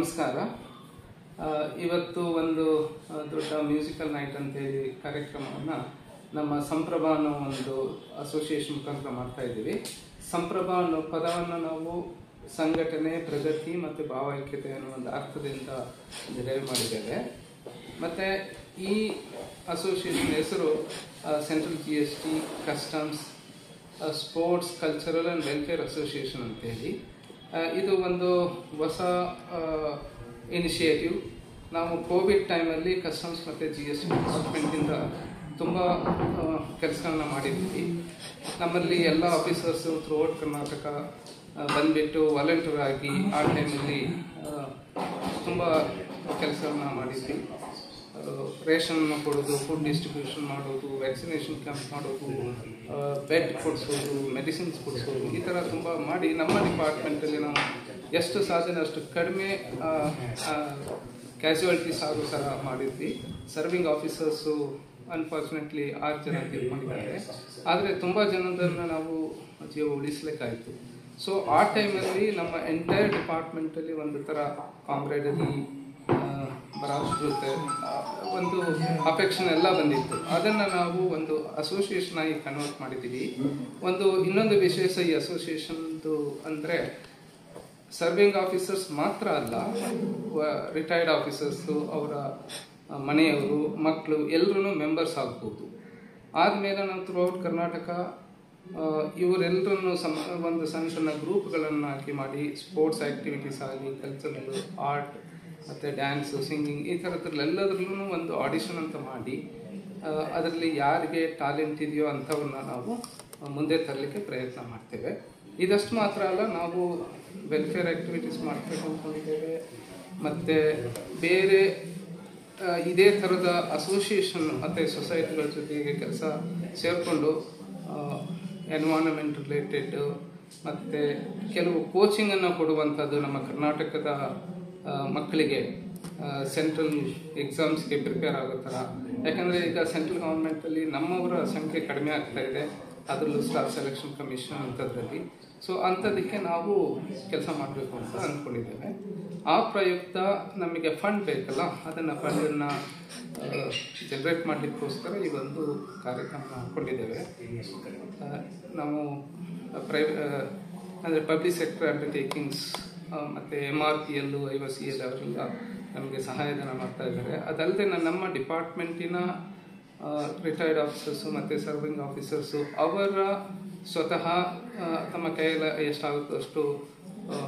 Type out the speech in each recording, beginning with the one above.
ನಮಸ್ಕಾರ. ಇವತ್ತು ಒಂದು ದೊಡ್ಡ ಮ್ಯೂಸಿಕಲ್ ನೈಟ್ ಅಂತೇಳಿ ಕಾರ್ಯಕ್ರಮವನ್ನು ನಮ್ಮ ಸಂಪ್ರಭಾ ಅನ್ನೋ ಒಂದು ಅಸೋಸಿಯೇಷನ್ ಮುಖಾಂತರ ಮಾಡ್ತಾ ಇದ್ದೀವಿ. ಸಂಪ್ರಭಾ ಅನ್ನೋ ಪದವನ್ನು ನಾವು ಸಂಘಟನೆ, ಪ್ರಗತಿ ಮತ್ತು ಭಾವೈಕ್ಯತೆ ಅನ್ನೋ ಒಂದು ಅರ್ಥದಿಂದ ಡಿರೈವ್ ಮಾಡಿದ್ದೇವೆ. ಮತ್ತು ಈ ಅಸೋಸಿಯೇಷನ್ ಹೆಸರು central GST, customs, sports, cultural and welfare association ಅಂತೇಳಿ. ಇದು ಒಂದು ಹೊಸ ಇನಿಷಿಯೇಟಿವ್. ನಾವು ಕೋವಿಡ್ ಟೈಮಲ್ಲಿ ಕಸ್ಟಮ್ಸ್ ಮತ್ತು GST ಡಿಪಾರ್ಟ್ಮೆಂಟಿಂದ ತುಂಬ ಕೆಲಸಗಳನ್ನ ಮಾಡಿದ್ವಿ. ನಮ್ಮಲ್ಲಿ ಎಲ್ಲ ಆಫೀಸರ್ಸು ಥ್ರೂಔಟ್ ಕರ್ನಾಟಕ ಬಂದುಬಿಟ್ಟು ವಾಲಂಟಿಯರ್ ಆಗಿ ಆ ಟೈಮಲ್ಲಿ ತುಂಬ ಕೆಲಸಗಳನ್ನ ಮಾಡಿದ್ವಿ. ರೇಷನ್ ಕೊಡೋದು, ಫುಡ್ ಡಿಸ್ಟ್ರಿಬ್ಯೂಷನ್ ಮಾಡೋದು, ವ್ಯಾಕ್ಸಿನೇಷನ್ ಕ್ಯಾಂಪ್ ಮಾಡೋದು, ಬೆಡ್ ಕೊಡಿಸೋದು, ಮೆಡಿಸಿನ್ಸ್ ಕೊಡಿಸೋದು, ಈ ಥರ ತುಂಬ ಮಾಡಿ ನಮ್ಮ ಡಿಪಾರ್ಟ್ಮೆಂಟಲ್ಲಿ ನಾವು ಎಷ್ಟು ಸಾಧ್ಯನೋ ಅಷ್ಟು ಕಡಿಮೆ ಕ್ಯಾಶುಯಾಲಿಟೀಸ್ ಆಗೋ ಥರ ಮಾಡಿದ್ವಿ. ಸರ್ವಿಂಗ್ ಆಫೀಸರ್ಸು ಅನ್ಫಾರ್ಚುನೇಟ್ಲಿ 6 ಜನ ತೀರ್ಕೊಂಡಿದ್ದಾರೆ. ಆದರೆ ತುಂಬ ಜನದನ್ನು ನಾವು ಜೀವ ಉಳಿಸ್ಲಿಕ್ಕಾಯಿತು. ಸೊ ಆ ಟೈಮಲ್ಲಿ ನಮ್ಮ ಎಂಟೈರ್ ಡಿಪಾರ್ಟ್ಮೆಂಟಲ್ಲಿ ಒಂದು ಥರ ಕಾಮ್ರೇಡರಿ, ಬರಾಬ್ರತೆ, ಒಂದು ಅಫೆಕ್ಷನ್ ಎಲ್ಲ ಬಂದಿತ್ತು. ಅದನ್ನು ನಾವು ಒಂದು ಅಸೋಸಿಯೇಷನ್ ಆಗಿ ಕನ್ವರ್ಟ್ ಮಾಡಿದ್ದೀವಿ. ಇನ್ನೊಂದು ವಿಶೇಷ ಈ ಅಸೋಸಿಯೇಷನ್ದು ಅಂದರೆ ಸರ್ವಿಂಗ್ ಆಫೀಸರ್ಸ್ ಮಾತ್ರ ಅಲ್ಲ, ರಿಟೈರ್ಡ್ ಆಫೀಸರ್ಸು, ಅವರ ಮನೆಯವರು, ಮಕ್ಕಳು ಎಲ್ಲರೂ ಮೆಂಬರ್ಸ್ ಆಗ್ಬೋದು. ಆದಮೇಲೆ ನಾವು ಥ್ರೂಔಟ್ ಕರ್ನಾಟಕ ಇವರೆಲ್ಲರನ್ನು ಒಂದು ಸಣ್ಣ ಸಣ್ಣ ಗ್ರೂಪ್ಗಳನ್ನು ಹಾಕಿ ಮಾಡಿ ಸ್ಪೋರ್ಟ್ಸ್ ಆ್ಯಕ್ಟಿವಿಟೀಸ್ ಆಗಲಿ, ಕಲ್ಚರಲ್, ಆರ್ಟ್ ಮತ್ತು ಡ್ಯಾನ್ಸು, ಸಿಂಗಿಂಗ್, ಈ ಥರದ್ರಲ್ಲೆಲ್ಲದ್ರಲ್ಲೂ ಒಂದು ಆಡಿಷನ್ ಅಂತ ಮಾಡಿ ಅದರಲ್ಲಿ ಯಾರಿಗೆ ಟ್ಯಾಲೆಂಟ್ ಇದೆಯೋ ಅಂಥವನ್ನ ನಾವು ಮುಂದೆ ತರಲಿಕ್ಕೆ ಪ್ರಯತ್ನ ಮಾಡ್ತೇವೆ. ಇದಷ್ಟು ಮಾತ್ರ ಅಲ್ಲ, ನಾವು ವೆಲ್ಫೇರ್ ಆ್ಯಕ್ಟಿವಿಟೀಸ್ ಮಾಡಬೇಕು ಅಂದ್ಕೊಂಡಿದ್ದೇವೆ. ಮತ್ತು ಬೇರೆ ಇದೇ ಥರದ ಅಸೋಸಿಯೇಷನ್ ಮತ್ತು ಸೊಸೈಟಿಗಳ ಜೊತೆಗೆ ಕೆಲಸ ಸೇರಿಕೊಂಡು ಎನ್ವೈರನ್ಮೆಂಟ್ ರಿಲೇಟೆಡ್ ಮತ್ತು ಕೆಲವು ಕೋಚಿಂಗನ್ನು ಕೊಡುವಂಥದ್ದು ನಮ್ಮ ಕರ್ನಾಟಕದ ಮಕ್ಕಳಿಗೆ ಸೆಂಟ್ರಲ್ ಎಕ್ಸಾಮ್ಸ್ಗೆ ಪ್ರಿಪೇರ್ ಆಗೋ ಥರ. ಯಾಕಂದರೆ ಈಗ ಸೆಂಟ್ರಲ್ ಗೌರ್ಮೆಂಟಲ್ಲಿ ನಮ್ಮವರ ಸಂಖ್ಯೆ ಕಡಿಮೆ ಆಗ್ತಾ ಇದೆ, ಅದರಲ್ಲೂ ಸ್ಟಾಫ್ ಸೆಲೆಕ್ಷನ್ ಕಮಿಷನ್ ಅಂಥದ್ರಲ್ಲಿ. ಸೊ ಅಂಥದಕ್ಕೆ ನಾವು ಕೆಲಸ ಮಾಡಬೇಕು ಅಂತ ಅಂದ್ಕೊಂಡಿದ್ದೇವೆ. ಆ ಪ್ರಯುಕ್ತ ನಮಗೆ ಫಂಡ್ ಬೇಕಲ್ಲ, ಫಂಡನ್ನು ಜನರೇಟ್ ಮಾಡಲಿಕ್ಕೋಸ್ಕರ ಈ ಒಂದು ಕಾರ್ಯಕ್ರಮ ಹಾಕ್ಕೊಂಡಿದ್ದೇವೆ. ನಾವು ಅಂದರೆ ಪಬ್ಲಿಕ್ ಸೆಕ್ಟರ್ ಅಂಡರ್ಟೇಕಿಂಗ್ಸ್ ಮತ್ತು MRPL, IOCL ಅವರೆಲ್ಲ ನಮಗೆ ಸಹಾಯಧನ ಮಾಡ್ತಾ ಇದ್ದಾರೆ. ಅದಲ್ಲದೆ ನಮ್ಮ ಡಿಪಾರ್ಟ್ಮೆಂಟಿನ ರಿಟೈರ್ಡ್ ಆಫೀಸರ್ಸು ಮತ್ತು ಸರ್ವಿಂಗ್ ಆಫೀಸರ್ಸು ಅವರ ಸ್ವತಃ ತಮ್ಮ ಕೈಯಲ್ಲಿ ಎಷ್ಟಾಗುತ್ತೋ ಅಷ್ಟು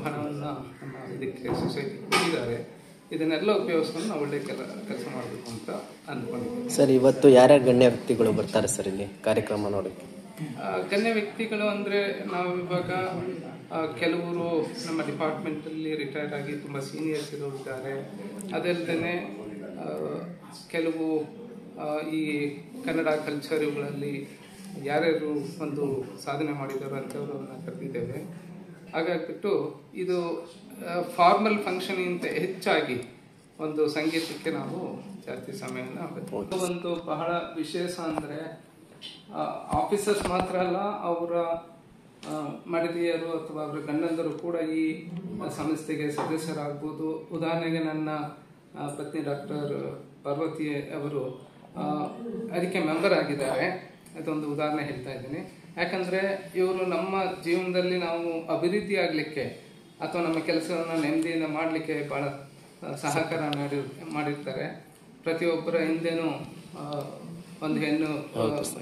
ಹಣವನ್ನು ನಮ್ಮ ಇದಕ್ಕೆ ಸೊಸೈಟಿ ಕೊಟ್ಟಿದ್ದಾರೆ. ಇದನ್ನೆಲ್ಲ ಉಪಯೋಗಿಸ್ಕೊಂಡು ನಾವು ಒಳ್ಳೆ ಕೆಲಸ ಮಾಡಬೇಕು ಅಂತ ಅಂದ್ಕೊಂಡಿದ್ದೀವಿ. ಸರ್, ಇವತ್ತು ಯಾರ್ಯಾರು ಗಣ್ಯ ವ್ಯಕ್ತಿಗಳು ಬರ್ತಾರೆ ಸರ್ ಇಲ್ಲಿ ಕಾರ್ಯಕ್ರಮ ನೋಡೋಕ್ಕೆ? ಗಣ್ಯ ವ್ಯಕ್ತಿಗಳು ಅಂದರೆ ನಾವು ಇವಾಗ ಕೆಲವರು ನಮ್ಮ ಡಿಪಾರ್ಟ್ಮೆಂಟಲ್ಲಿ ರಿಟೈರ್ಡ್ ಆಗಿ ತುಂಬ ಸೀನಿಯರ್ಸ್ ಇರೋರಿದ್ದಾರೆ. ಅದಲ್ಲದೆ ಕೆಲವು ಈ ಕನ್ನಡ ಕಲ್ಚರ್ ಇವುಗಳಲ್ಲಿ ಯಾರ್ಯಾರು ಒಂದು ಸಾಧನೆ ಮಾಡಿದಾರೋ ಅಂಥವ್ರನ್ನ ಕರೆದಿದ್ದೇವೆ. ಹಾಗಾಗ್ಬಿಟ್ಟು ಇದು ಫಾರ್ಮಲ್ ಫಂಕ್ಷನ್ಗಿಂತ ಹೆಚ್ಚಾಗಿ ಒಂದು ಸಂಗೀತಕ್ಕೆ ನಾವು ಜಾಸ್ತಿ ಸಮಯನ ಒಂದು ಬಹಳ ವಿಶೇಷ ಅಂದರೆ ಆಫೀಸರ್ಸ್ ಮಾತ್ರ ಅಲ್ಲ, ಅವರ ಮಡದಿಯರು ಅಥವಾ ಅವರ ಗಂಡಂದರು ಕೂಡ ಈ ಸಂಸ್ಥೆಗೆ ಸದಸ್ಯರಾಗ್ಬೋದು. ಉದಾಹರಣೆಗೆ ನನ್ನ ಪತ್ನಿ ಡಾಕ್ಟರ್ ಪಾರ್ವತಿ ಅವರು ಅದಕ್ಕೆ ಮೆಂಬರ್ ಆಗಿದ್ದಾರೆ. ಅದೊಂದು ಉದಾಹರಣೆ ಹೇಳ್ತಾ ಇದ್ದೀನಿ. ಯಾಕಂದರೆ ಇವರು ನಮ್ಮ ಜೀವನದಲ್ಲಿ ನಾವು ಅಭಿವೃದ್ಧಿ ಆಗಲಿಕ್ಕೆ ಅಥವಾ ನಮ್ಮ ಕೆಲಸವನ್ನು ನೆಮ್ಮದಿಯಿಂದ ಮಾಡಲಿಕ್ಕೆ ಭಾಳ ಸಹಕಾರ ಮಾಡಿರ್ತಾರೆ. ಪ್ರತಿಯೊಬ್ಬರ ಹಿಂದೆನೂ ಒಂದು ಹೆಣ್ಣು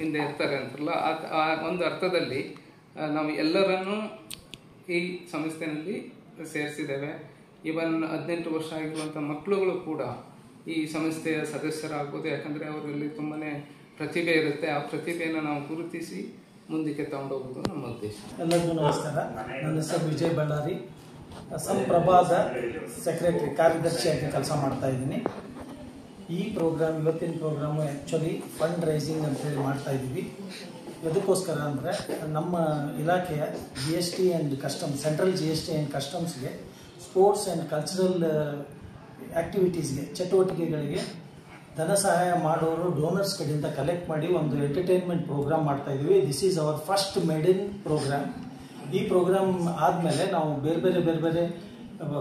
ಹಿಂದೆ ಇರ್ತಾರೆ ಅಂತಾರಲ್ಲ, ಆ ಒಂದು ಅರ್ಥದಲ್ಲಿ ನಾವು ಎಲ್ಲರನ್ನೂ ಈ ಸಂಸ್ಥೆಯಲ್ಲಿ ಸೇರಿಸಿದ್ದೇವೆ. ಇವನ್ 18 ವರ್ಷ ಆಗಿರುವಂಥ ಮಕ್ಕಳುಗಳು ಕೂಡ ಈ ಸಂಸ್ಥೆಯ ಸದಸ್ಯರಾಗ್ಬೋದು. ಯಾಕಂದರೆ ಅವರಲ್ಲಿ ತುಂಬಾ ಪ್ರತಿಭೆ ಇರುತ್ತೆ. ಆ ಪ್ರತಿಭೆಯನ್ನು ನಾವು ಗುರುತಿಸಿ ಮುಂದಕ್ಕೆ ತಗೊಂಡೋಗೋದು ನಮ್ಮ ಉದ್ದೇಶ. ಎಲ್ಲರಿಗೂ ನಮಸ್ಕಾರ. ನನ್ನ ಹೆಸರು ವಿಜಯ್ ಬಳ್ಳಾರಿ. ಸಂಪ್ರಭಾದ ಸೆಕ್ರೆಟರಿ, ಕಾರ್ಯದರ್ಶಿಯಾಗಿ ಕೆಲಸ ಮಾಡ್ತಾ ಇದ್ದೀನಿ. ಈ ಇವತ್ತಿನ ಪ್ರೋಗ್ರಾಮು ಆ್ಯಕ್ಚುಲಿ ಫಂಡ್ ರೈಸಿಂಗ್ ಅಂತೇಳಿ ಮಾಡ್ತಾ ಇದ್ದೀವಿ. ಎದಕ್ಕೋಸ್ಕರ ಅಂದರೆ ನಮ್ಮ ಇಲಾಖೆಯ GST and customs, central GST and ಕಸ್ಟಮ್ಸ್ಗೆ ಸ್ಪೋರ್ಟ್ಸ್ ಆ್ಯಂಡ್ ಕಲ್ಚರಲ್ ಆ್ಯಕ್ಟಿವಿಟೀಸ್ಗೆ, ಚಟುವಟಿಕೆಗಳಿಗೆ ಧನ ಸಹಾಯ ಮಾಡೋರು ಡೋನರ್ಸ್ ಕಡೆಯಿಂದ ಕಲೆಕ್ಟ್ ಮಾಡಿ ಒಂದು ಎಂಟರ್ಟೈನ್ಮೆಂಟ್ ಪ್ರೋಗ್ರಾಮ್ ಮಾಡ್ತಾಯಿದ್ದೀವಿ. This is our first made in program. ಈ ಪ್ರೋಗ್ರಾಮ್ ಆದಮೇಲೆ ನಾವು ಬೇರೆ ಬೇರೆ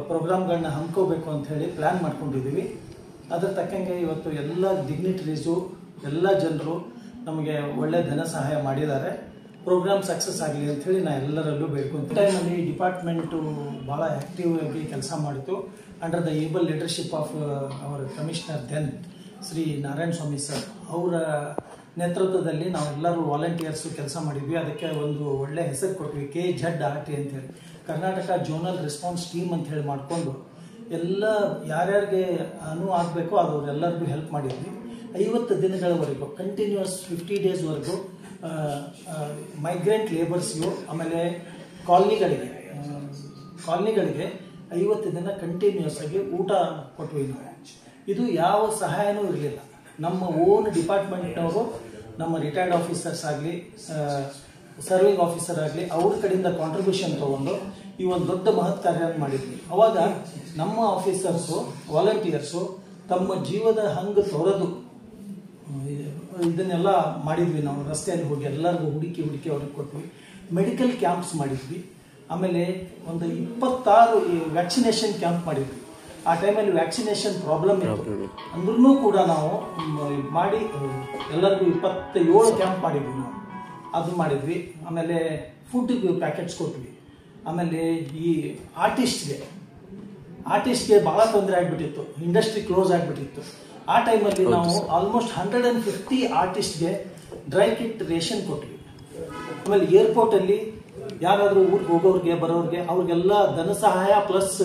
ಪ್ರೋಗ್ರಾಮ್ಗಳನ್ನ ಹಮ್ಕೋಬೇಕು ಅಂತ ಹೇಳಿ ಪ್ಲ್ಯಾನ್ ಮಾಡ್ಕೊಂಡಿದ್ದೀವಿ. ಅದರ ತಕ್ಕಂಗೆ ಇವತ್ತು ಎಲ್ಲ ಡಿಗ್ನಿಟರೀಸು ಎಲ್ಲ ಜನರು ನಮಗೆ ಒಳ್ಳೆ ಧನ ಸಹಾಯ ಮಾಡಿದ್ದಾರೆ. ಪ್ರೋಗ್ರಾಮ್ ಸಕ್ಸಸ್ ಆಗಲಿ ಅಂಥೇಳಿ ನಾನು ಎಲ್ಲರಲ್ಲೂ ಬೇಡ್ಕೊಂತೀನಿ. ಟೈಮಲ್ಲಿ ಡಿಪಾರ್ಟ್ಮೆಂಟು ಭಾಳ ಆ್ಯಕ್ಟಿವ್ ಆಗಿ ಕೆಲಸ ಮಾಡಿತು. Under the able leadership of our commissioner then Shri Narayana Swamy sir ಅವರ ನೇತೃತ್ವದಲ್ಲಿ ನಾವೆಲ್ಲರೂ ವಾಲಂಟಿಯರ್ಸು ಕೆಲಸ ಮಾಡಿದ್ವಿ. ಅದಕ್ಕೆ ಒಂದು ಒಳ್ಳೆ ಹೆಸರು ಕೊಟ್ವಿ, KZRT ಅಂತೇಳಿ, ಕರ್ನಾಟಕ ಜೋನಲ್ ರೆಸ್ಪಾನ್ಸ್ ಟೀಮ್ ಅಂತ ಹೇಳಿ ಮಾಡಿಕೊಂಡು ಎಲ್ಲ ಯಾರ್ಯಾರಿಗೆ ಆಗಬೇಕು ಅದವರೆಲ್ಲರಿಗೂ ಹೆಲ್ಪ್ ಮಾಡಿದ್ವಿ. 50 ದಿನಗಳವರೆಗೂ ಕಂಟಿನ್ಯೂಸ್ 50 ಡೇಸ್ವರೆಗೂ ಮೈಗ್ರೆಂಟ್ ಲೇಬರ್ಸ್ಗೂ ಆಮೇಲೆ ಕಾಲನಿಗಳಿಗೆ 50 ದಿನ ಕಂಟಿನ್ಯೂಸ್ ಆಗಿ ಊಟ ಕೊಟ್ವಿ ನಾವು. ಇದು ಯಾವ ಸಹಾಯನೂ ಇರಲಿಲ್ಲ. ನಮ್ಮ ಓನ್ ಡಿಪಾರ್ಟ್ಮೆಂಟ್ನವರು, ನಮ್ಮ ರಿಟೈರ್ಡ್ ಆಫೀಸರ್ಸ್ ಆಗಲಿ, ಸರ್ವಿಂಗ್ ಆಫೀಸರ್ ಆಗಲಿ, ಅವ್ರ ಕಡೆಯಿಂದ ಕಾಂಟ್ರಿಬ್ಯೂಷನ್ ತೊಗೊಂಡು ಈ ಒಂದು ದೊಡ್ಡ ಮಹತ್ ಕಾರ್ಯವನ್ನು ಮಾಡಿದ್ವಿ. ಅವಾಗ ನಮ್ಮ ಆಫೀಸರ್ಸು, ವಾಲಂಟಿಯರ್ಸು ತಮ್ಮ ಜೀವದ ಹಂಗೆ ತೊರೆದು ಇದನ್ನೆಲ್ಲ ಮಾಡಿದ್ವಿ. ನಾವು ರಸ್ತೆಯಲ್ಲಿ ಹೋಗಿ ಎಲ್ಲರಿಗೂ ಹುಡುಕಿ ಅವ್ರಿಗೆ ಕೊಟ್ವಿ. ಮೆಡಿಕಲ್ ಕ್ಯಾಂಪ್ಸ್ ಮಾಡಿದ್ವಿ. ಆಮೇಲೆ ಒಂದು 26 ವ್ಯಾಕ್ಸಿನೇಷನ್ ಕ್ಯಾಂಪ್ ಮಾಡಿದ್ವಿ. ಆ ಟೈಮಲ್ಲಿ ವ್ಯಾಕ್ಸಿನೇಷನ್ ಪ್ರಾಬ್ಲಮ್ ಇತ್ತು ಅಂದ್ರೂ ಕೂಡ ನಾವು ಮಾಡಿ ಎಲ್ಲರಿಗೂ 27 ಕ್ಯಾಂಪ್ ಮಾಡಿದ್ವಿ ನಾವು. ಅದು ಮಾಡಿದ್ವಿ. ಆಮೇಲೆ ಫುಡ್ಗೆ ಪ್ಯಾಕೆಟ್ಸ್ ಕೊಟ್ವಿ. ಆಮೇಲೆ ಈ ಆರ್ಟಿಸ್ಟ್ಗೆ ಭಾಳ ತೊಂದರೆ ಆಗಿಬಿಟ್ಟಿತ್ತು, ಇಂಡಸ್ಟ್ರಿ ಕ್ಲೋಸ್ ಆಗಿಬಿಟ್ಟಿತ್ತು. ಆ ಟೈಮಲ್ಲಿ ನಾವು ಆಲ್ಮೋಸ್ಟ್ 150 ಆರ್ಟಿಸ್ಟ್ಗೆ ಡ್ರೈ ಕಿಟ್ ರೇಷನ್ ಕೊಟ್ವಿ. ಆಮೇಲೆ ಏರ್ಪೋರ್ಟಲ್ಲಿ ಯಾರಾದರೂ ಊರಿಗೆ ಹೋಗೋರಿಗೆ ಬರೋರಿಗೆ ಅವ್ರಿಗೆಲ್ಲ ಧನ ಸಹಾಯ ಪ್ಲಸ್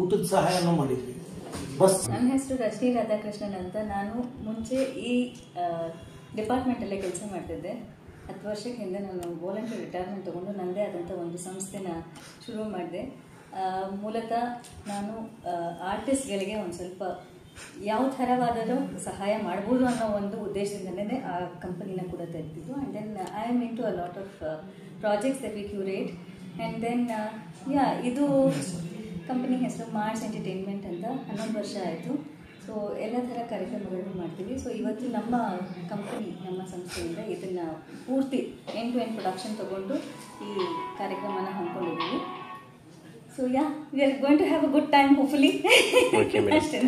ಊಟದ ಸಹಾಯನೂ ಮಾಡಿದ್ವಿ. ಬಸ್. ನನ್ನ ಹೆಸರು ರಜನಿ ರಾಧಾಕೃಷ್ಣನ್ ಅಂತ. ನಾನು ಮುಂಚೆ ಈ ಡಿಪಾರ್ಟ್ಮೆಂಟಲ್ಲೇ ಕೆಲಸ ಮಾಡ್ತಿದ್ದೆ. 10 ವರ್ಷಕ್ಕೆ ಹಿಂದೆ ನಾನು ವಾಲಂಟಿಯರ್ ರಿಟೈರ್ಮೆಂಟ್ ತೊಗೊಂಡು ನನ್ನದೇ ಆದಂಥ ಒಂದು ಸಂಸ್ಥೆನ ಶುರು ಮಾಡಿದೆ. ಮೂಲತಃ ನಾನು ಆರ್ಟಿಸ್ಟ್ಗಳಿಗೆ ಒಂದು ಸ್ವಲ್ಪ ಯಾವ ಥರವಾದರೂ ಸಹಾಯ ಮಾಡ್ಬೋದು ಅನ್ನೋ ಒಂದು ಉದ್ದೇಶದಿಂದಲೇ ಆ ಕಂಪನಿನ ಕೂಡ ತೆಗೆದಿದ್ದು. And then I am in to a lot of projects that we curate. And then ಇದು ಕಂಪನಿ ಹೆಸರು ಮಾರ್ಸ್ ಎಂಟರ್ಟೈನ್ಮೆಂಟ್ ಅಂತ. 11 ವರ್ಷ ಆಯಿತು. ಸೊ ಎಲ್ಲ ಥರ ಕಾರ್ಯಕ್ರಮಗಳನ್ನು ಮಾಡ್ತೀವಿ. ಸೊ ಇವತ್ತು ನಮ್ಮ ಕಂಪನಿ, ನಮ್ಮ ಸಂಸ್ಥೆಯಿಂದ ಇದನ್ನು ಪೂರ್ತಿ ಎಂಡ್ ಟು ಎಂಡ್ ಪ್ರೊಡಕ್ಷನ್ ತೊಗೊಂಡು ಈ ಕಾರ್ಯಕ್ರಮನ ಹಮ್ಮಿಕೊಂಡಿದ್ದೀವಿ. So we are going to have a good time hopefully. ಅಷ್ಟೇ.